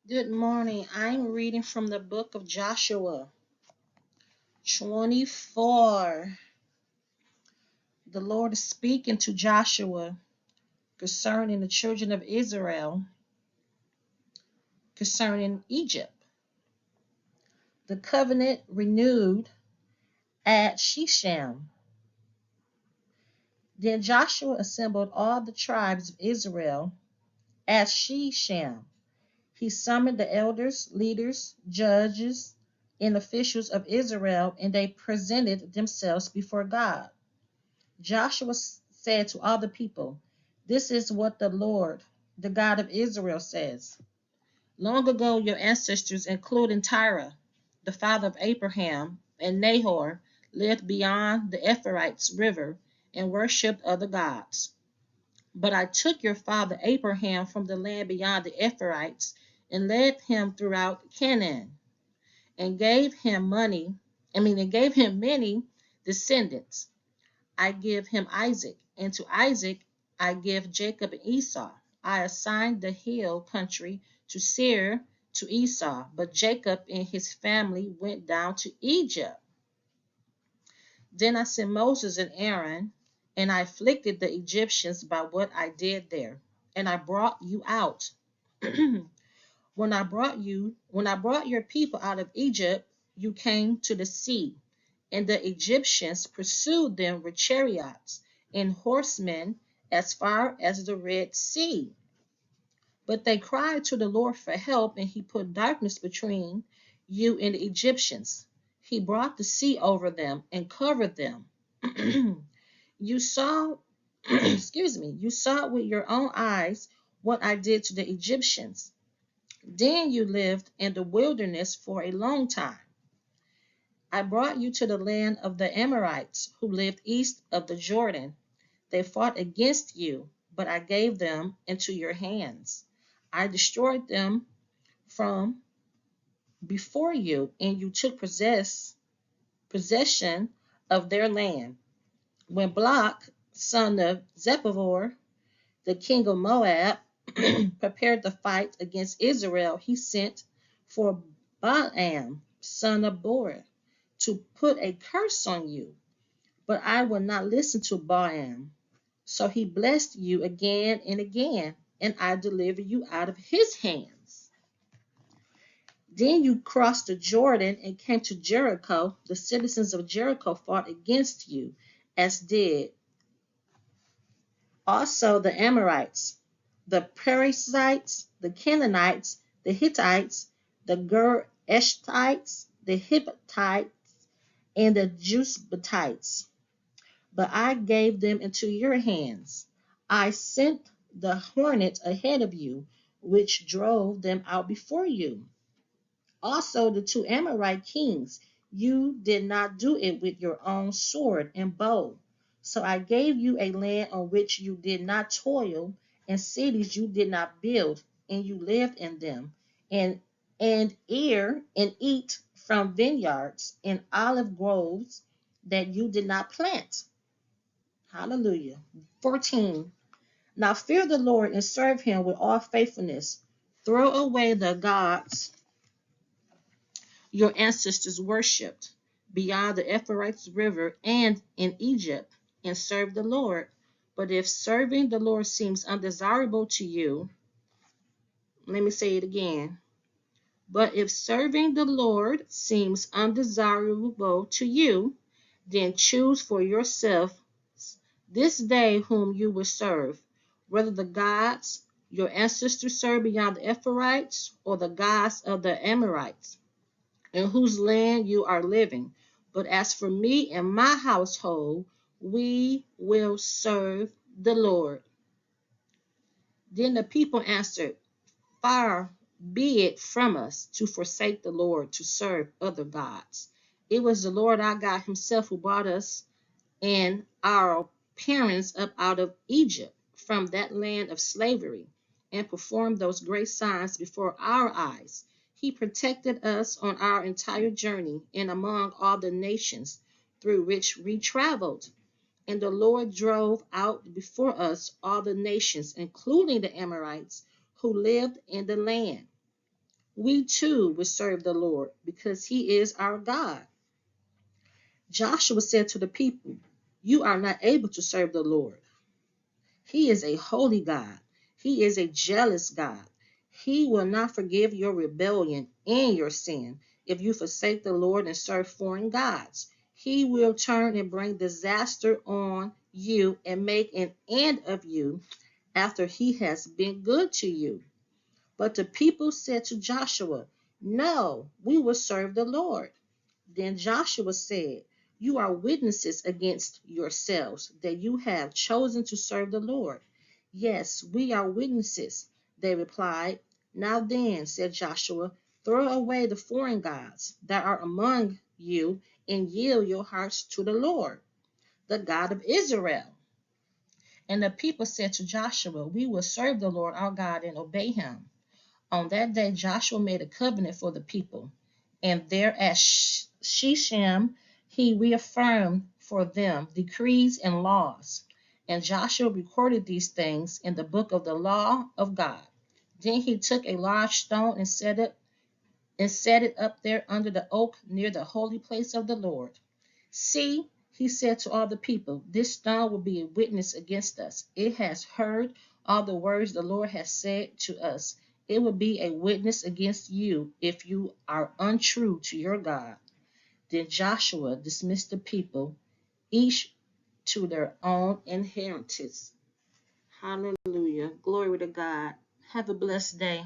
Good morning. I'm reading from the book of Joshua 24. The Lord is speaking to Joshua concerning the children of Israel, concerning Egypt. The covenant renewed at Shechem. Then Joshua assembled all the tribes of Israel at Shechem. He summoned the elders, leaders, judges, and officials of Israel, and they presented themselves before God. Joshua said to all the people, "This is what the Lord, the God of Israel, says. Long ago, your ancestors, including Terah, the father of Abraham, and Nahor, lived beyond the Euphrates River and worshipped other gods. But I took your father Abraham from the land beyond the Euphrates and led him throughout Canaan and gave him many descendants. I give him Isaac, and to Isaac I give Jacob and Esau. I assigned the hill country to Seir to Esau, but Jacob and his family went down to Egypt. Then I sent Moses and Aaron, and I afflicted the Egyptians by what I did there, and I brought you out. When I brought your people out of Egypt, you came to the sea, and the Egyptians pursued them with chariots and horsemen as far as the Red Sea. But they cried to the Lord for help, and he put darkness between you and the Egyptians. He brought the sea over them and covered them. You saw, you saw with your own eyes what I did to the Egyptians. Then you lived in the wilderness for a long time. I brought you to the land of the Amorites, who lived east of the Jordan. They fought against you, but I gave them into your hands. I destroyed them from before you, and you took possession of their land. When Balak, son of Zippor, the king of Moab, prepared to fight against Israel, he sent for Balaam, son of Beor, to put a curse on you. But I would not listen to Balaam. So he blessed you again and again, and I delivered you out of his hands. Then you crossed the Jordan and came to Jericho. The citizens of Jericho fought against you, as did also the Amorites, the Perizzites, the Canaanites, the Hittites, the Gereshtites, the Hivites, and the Jebusites. But I gave them into your hands. I sent the hornet ahead of you, which drove them out before you. Also, the two Amorite kings, you did not do it with your own sword and bow. So I gave you a land on which you did not toil, and cities you did not build, and you lived in them, and and eat from vineyards and olive groves that you did not plant. Hallelujah. 14. Now fear the Lord and serve him with all faithfulness. Throw away the gods your ancestors worshipped beyond the Euphrates River and in Egypt, and serve the Lord. But if serving the Lord seems undesirable to you, let me say it again. But if serving the Lord seems undesirable to you, then choose for yourself this day whom you will serve, whether the gods your ancestors served beyond the Euphrates or the gods of the Amorites, in whose land you are living. But as for me and my household, we will serve the Lord." Then the people answered, "Far be it from us to forsake the Lord to serve other gods. It was the Lord our God himself who brought us and our parents up out of Egypt, from that land of slavery, and performed those great signs before our eyes. He protected us on our entire journey and among all the nations through which we traveled. And the Lord drove out before us all the nations, including the Amorites, who lived in the land. we too will serve the Lord because he is our God. Joshua said to the people, you are not able to serve the Lord. He is a holy God. He is a jealous God. He will not forgive your rebellion and your sin if you forsake the Lord and serve foreign gods. He will turn and bring disaster on you and make an end of you after he has been good to you. But the people said to Joshua, no, we will serve the Lord. Then Joshua said, you are witnesses against yourselves that you have chosen to serve the Lord. Yes, we are witnesses, they replied. Now then, said Joshua, throw away the foreign gods that are among you and yield your hearts to the Lord, the God of Israel. And the people said to Joshua, we will serve the Lord our God and obey him. On that day, Joshua made a covenant for the people, and there at Shechem he reaffirmed for them decrees and laws. And Joshua recorded these things in the book of the law of God. Then he took a large stone and set it up there under the oak near the holy place of the Lord. See, he said to all the people, this stone will be a witness against us. It has heard all the words the Lord has said to us. It will be a witness against you if you are untrue to your God. Then Joshua dismissed the people, each to their own inheritance. Hallelujah. Glory to God. Have a blessed day.